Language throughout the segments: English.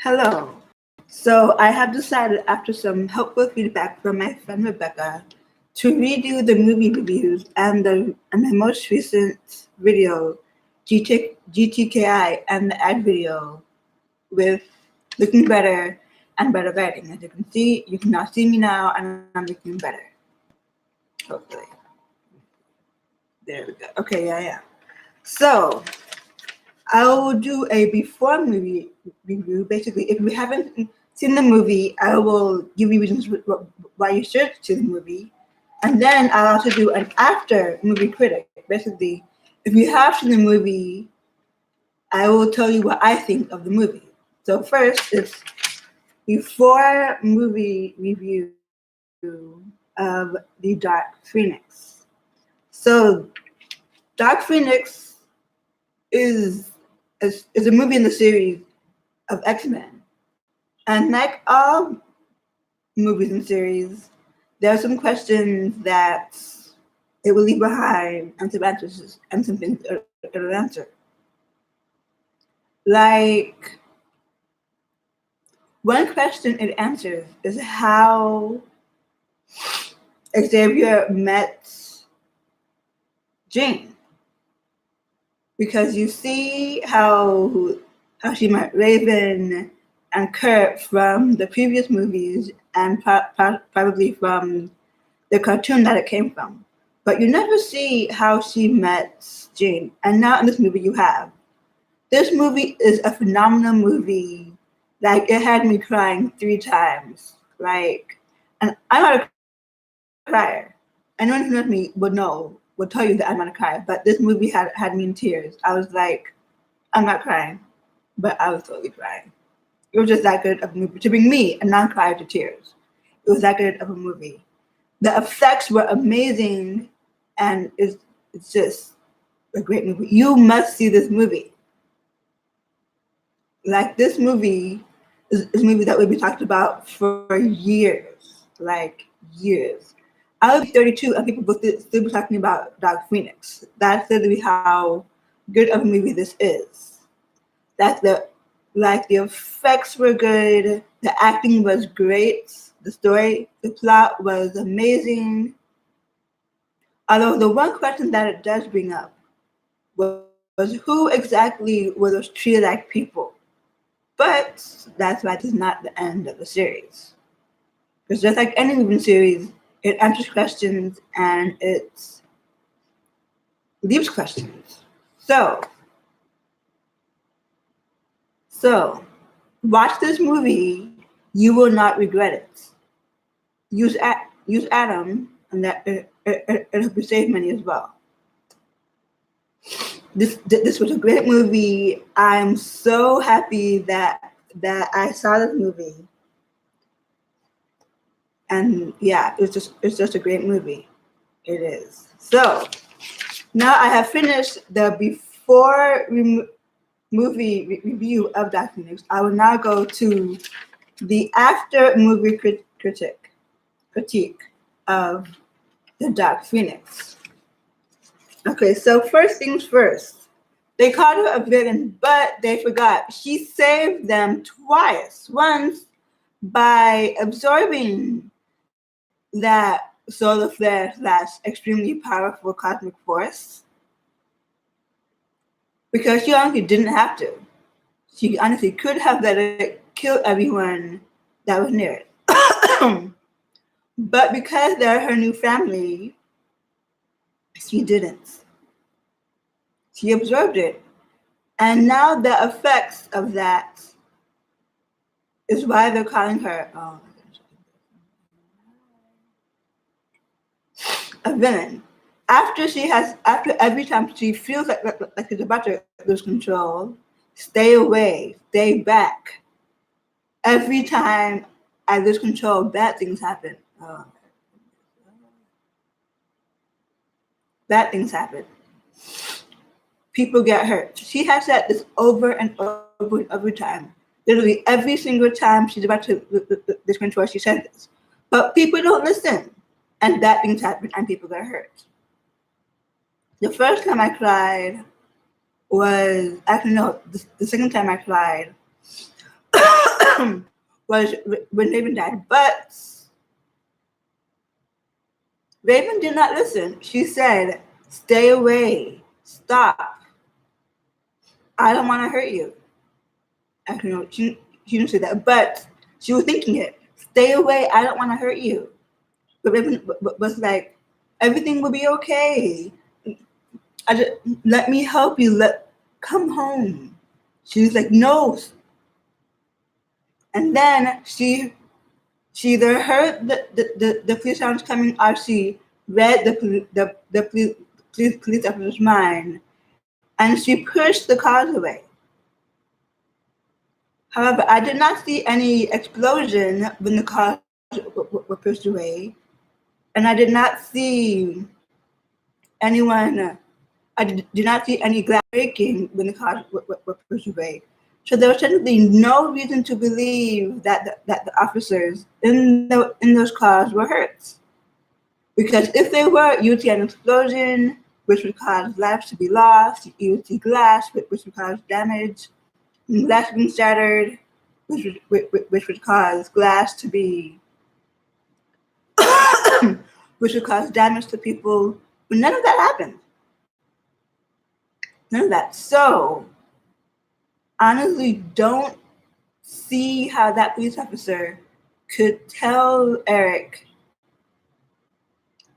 Hello. So I have decided, after some helpful feedback from my friend Rebecca, to redo the movie reviews and the most recent video, GTKI, and the ad video with looking better and better lighting. As you can see, you can now see me now, and I'm looking better. Hopefully. There we go. Okay, yeah. So I will do a before movie review. Basically, if you haven't seen the movie, I will give you reasons why you should see the movie. And then I'll also do an after movie critic. Basically, if you have seen the movie, I will tell you what I think of the movie. So first, it's before movie review of The Dark Phoenix. So Dark Phoenix is a movie in the series of X-Men. And like all movies and series, there are some questions that it will leave behind and some answers and some things it'll answer. Like, one question it answers is how Xavier met Jane. Because you see how she met Raven and Kurt from the previous movies and probably from the cartoon that it came from. But you never see how she met Jane. And now in this movie you have. This movie is a phenomenal movie. Like, it had me crying 3 times. Like, and I'm not a crier. Anyone who knows me would tell you that I'm not a crier. But this movie had me in tears. I was like, I'm not crying. But I was totally crying. It was just that good of a movie to bring me, a non-crier, to tears. It was that good of a movie. The effects were amazing, and it's just a great movie. You must see this movie. Like, this movie is a movie that will be talked about for years. Like, years. I will be 32 and people will still be talking about Dark Phoenix. That's literally how good of a movie this is. The effects were good, the acting was great, the story, the plot was amazing. Although the one question that it does bring up was who exactly were those tree-like people? But that's why it's not the end of the series. Because just like any movie series, it answers questions and it leaves questions. So, watch this movie. You will not regret it. Use Adam, and that it'll be save money as well. This was a great movie. I'm so happy that I saw this movie. And yeah, it's just a great movie. It is. So now I have finished the before movie review of Dark Phoenix. I will now go to the after movie critique of the Dark Phoenix. Okay, so first things first. They called her a villain, but they forgot she saved them twice. Once by absorbing that solar flare / extremely powerful cosmic force, because she honestly didn't have to. She honestly could have let it kill everyone that was near it. But because they're her new family, she didn't. She absorbed it. And now the effects of that is why they're calling her a villain. After every time she feels like she's about to lose control, stay away, stay back. Every time I lose control, bad things happen. Bad things happen. People get hurt. She has said this over and over and over time. Literally every single time she's about to lose control, she says this. But people don't listen. And bad things happen and people get hurt. The first time I cried was, actually no, the second time I cried was when Raven died. But Raven did not listen. She said, "Stay away. Stop. I don't want to hurt you." Actually, no, she didn't say that, but she was thinking it. Stay away. I don't want to hurt you. But Raven was like, everything will be okay. Let me help you. Come home. She was like, no. And then she either heard the police sounds coming or she read the police officer's mind, and she pushed the cars away. However, I did not see any explosion when the cars were pushed away, and I did not see anyone. I did not see any glass breaking when the cars were pushed away. So there was technically no reason to believe that the officers in those cars were hurt. Because if they were, you would see an explosion, which would cause lives to be lost. You would see glass, which would cause damage. Glass being shattered, which would cause glass to be, which would cause damage to people. But none of that happened. None of that. So, honestly, don't see how that police officer could tell Eric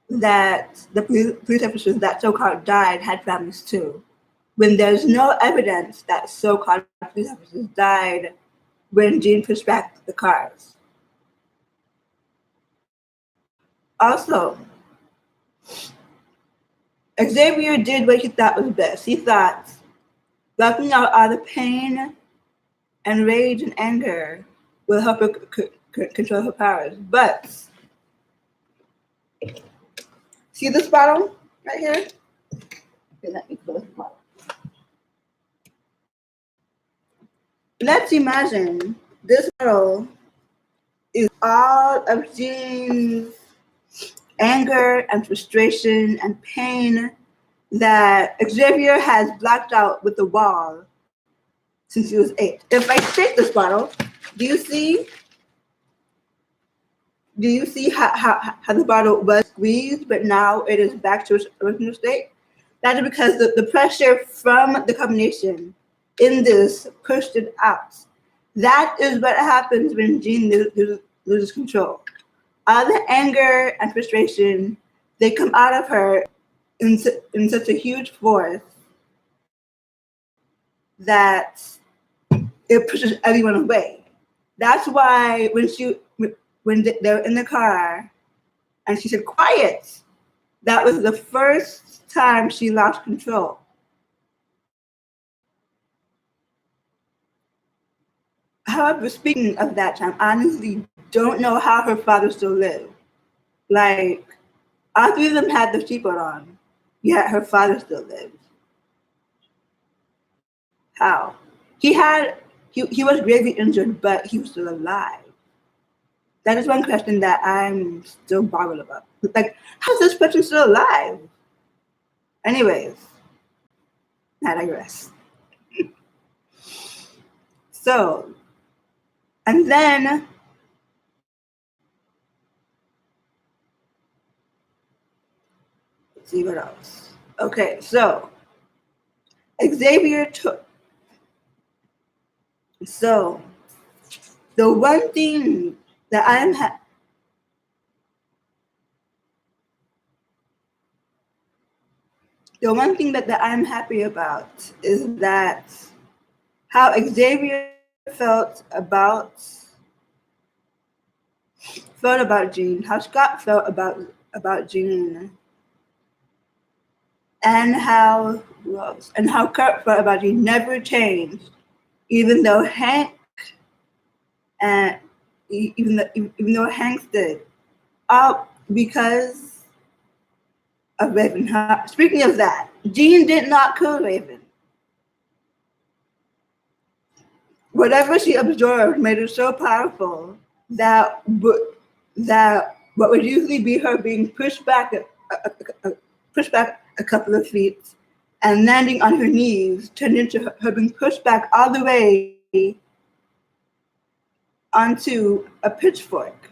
that the police officers that so-called died had families too, when there's no evidence that so-called police officers died when Jean pushed back the cars. Also, Xavier did what he thought was best. He thought blocking out all the pain and rage and anger will help her control her powers. But see this bottle right here? Okay, let me close the bottle. Let's imagine this bottle is all of Jean's anger and frustration and pain that Xavier has blocked out with the wall since he was 8. If I take this bottle, do you see how the bottle was squeezed, but now it is back to its original state? That is because the pressure from the combination in this pushed it out. That is what happens when Jean loses control. All the anger and frustration, they come out of her in such a huge force that it pushes everyone away. That's why when they were in the car and she said, "Quiet," that was the first time she lost control. However, speaking of that time, I honestly don't know how her father still lived. Like, all 3 of them had the seatbelt on, yet her father still lived. How? He was gravely injured, but he was still alive. That is one question that I'm still bothered about. Like, how's this person still alive? Anyways, I digress. So, and then let's see what else. Okay, so Xavier took. So, the one thing that I'm happy about is that how Xavier felt about Jean, how Scott felt about Jean, and how Kurt felt about Jean never changed, even though Hank and even though Hank did, because of Raven. Speaking of that, Jean did not kill Raven. Whatever she absorbed made her so powerful that what would usually be her being pushed back a couple of feet and landing on her knees turned into her being pushed back all the way onto a pitchfork.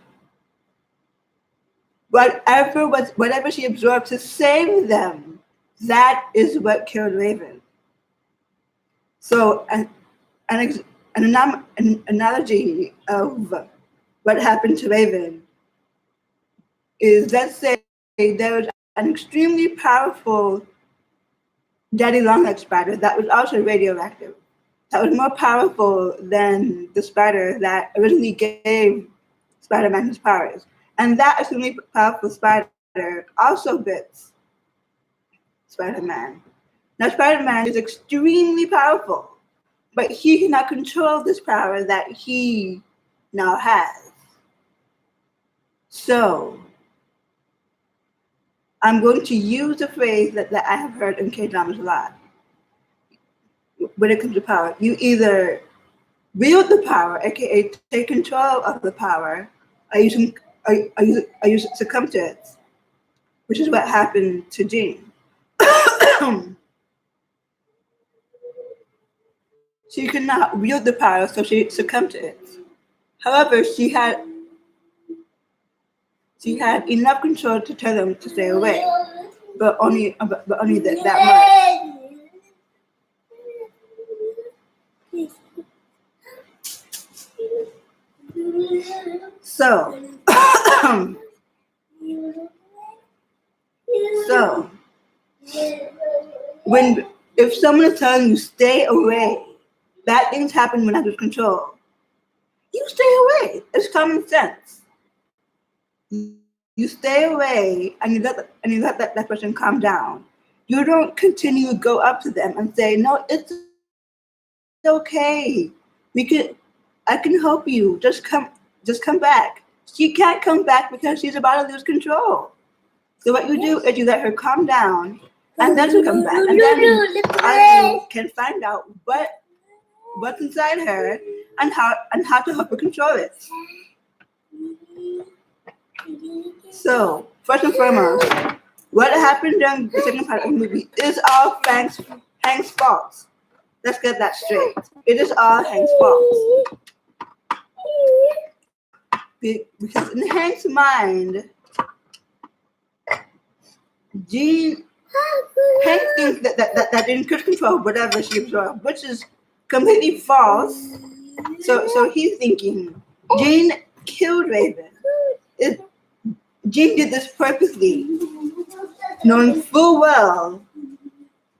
Whatever she absorbed to save them, that is what killed Raven. So an analogy of what happened to Raven is, let's say there was an extremely powerful daddy longlegs spider that was also radioactive, that was more powerful than the spider that originally gave Spider-Man his powers. And that extremely powerful spider also bits Spider-Man. Now Spider-Man is extremely powerful, but he cannot control this power that he now has. So I'm going to use a phrase that I have heard in K-dramas a lot. When it comes to power, you either wield the power, aka take control of the power, or you succumb to it, which is what happened to Jean. She could not wield the power, so she succumbed to it. However, she had enough control to tell them to stay away, but only that much. So, so if someone is telling you stay away, bad things happen when out of control. You stay away. It's common sense. You stay away and you let that person calm down. You don't continue to go up to them and say, "No, it's okay. I can help you. Just come back." She can't come back because she's about to lose control. So what you do is you let her calm down, and then she'll come back, and then I can find out what's inside her and how to help her control it. So first and foremost, what happened during the second part of the movie is all Hank's fault. Let's get that straight. It is all Hank's fault. Because in Hank's mind, Hank thinks that Jean could control whatever she absorbed, which is completely false. So he's thinking Jean killed Raven. Jean did this purposely, knowing full well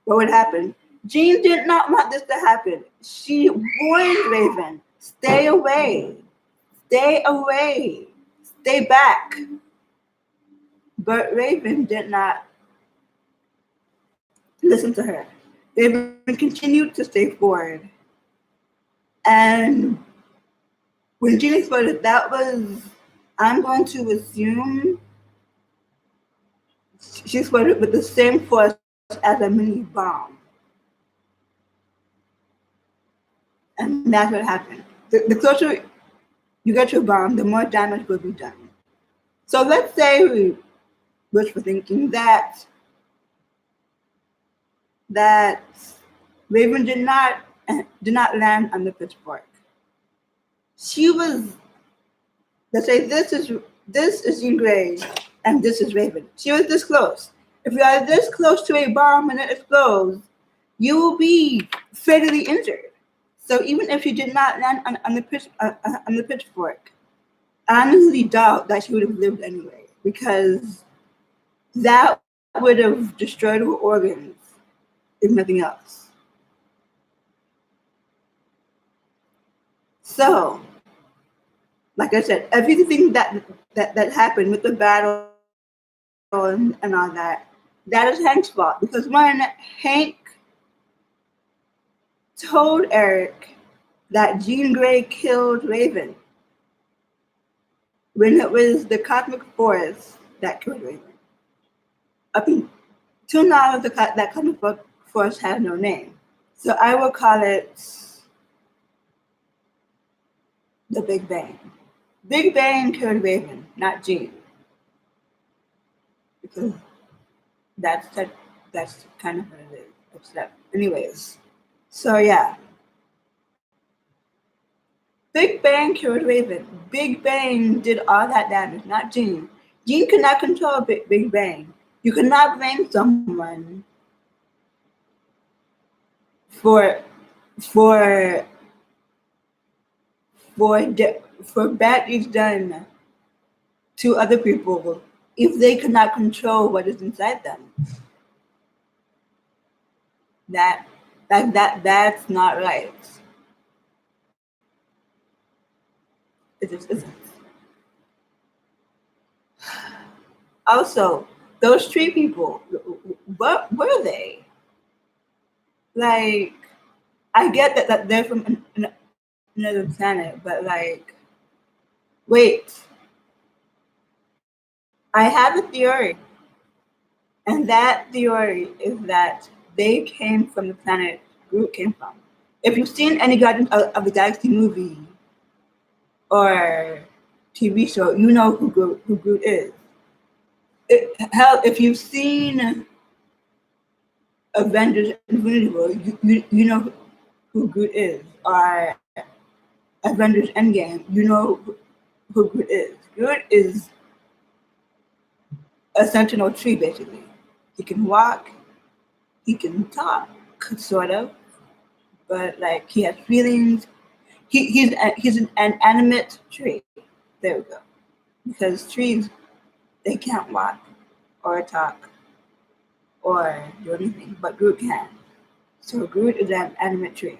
what would happen. Jean did not want this to happen. She warned Raven, stay away, stay back. But Raven did not listen to her. Raven continued to stay forward. And when Jean exploded, that was, I'm going to assume, she exploded with the same force as a mini bomb. And that's what happened. The closer you get to a bomb, the more damage will be done. So let's say we were thinking that Raven did not land on the pitchfork. She was, let's say this is Jean Grey and this is Raven. She was this close. If you are this close to a bomb and it explodes, you will be fatally injured. So even if she did not land on the pitchfork, I honestly doubt that she would have lived anyway, because that would have destroyed her organs, if nothing else. So, like I said, everything that happened with the battle and all that is Hank's fault. Because when Hank told Eric that Jean Grey killed Raven, when it was the cosmic force that killed Raven. Up until now, that cosmic force has no name. So I will call it the Big Bang. Big Bang killed Raven, not Jean. Because that's kind of what it is. Anyways, so yeah. Big Bang killed Raven. Big Bang did all that damage, not Jean. Jean could not control Big Bang. You could not blame someone for for for bad deeds done to other people if they could not control what is inside them. That that's not right. It just isn't. Also, those tree people, what were they? Like, I get that they're from another planet, but like, wait, I have a theory, and that theory is that they came from the planet Groot came from. If you've seen any Guardians of the Galaxy movie or TV show, you know who Groot is. Hell, if you've seen Avengers Infinity War, you know who Groot is. Or Avengers Endgame, you know who Groot is. Groot is a sentinel tree, basically. He can walk, he can talk, sort of, but like he has feelings. He's an animate tree. There we go. Because trees, they can't walk or talk or do anything, but Groot can. So Groot is an animate tree.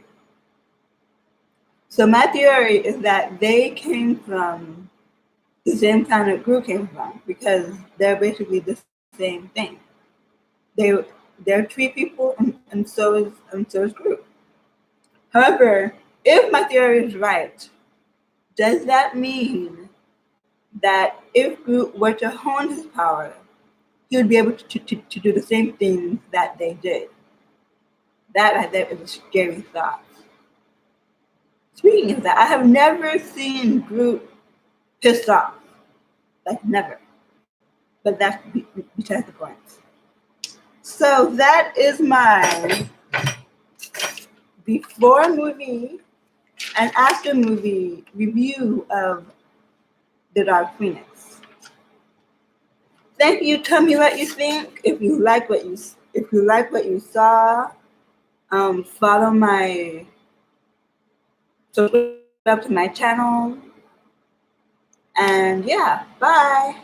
So my theory is that they came from the same planet Groot came from because they're basically the same thing. They they're tree people and so is Groot. However, if my theory is right, does that mean that if Groot were to hone his power, he would be able to do the same things that they did? That I think is a scary thought. Speaking of that, I have never seen Groot pissed off. Like, never. But that's besides the point. So that is my before movie and after movie review of The Dark Phoenix. Thank you. Tell me what you think. If you like what you saw, follow my subscribe to my channel. And yeah, bye.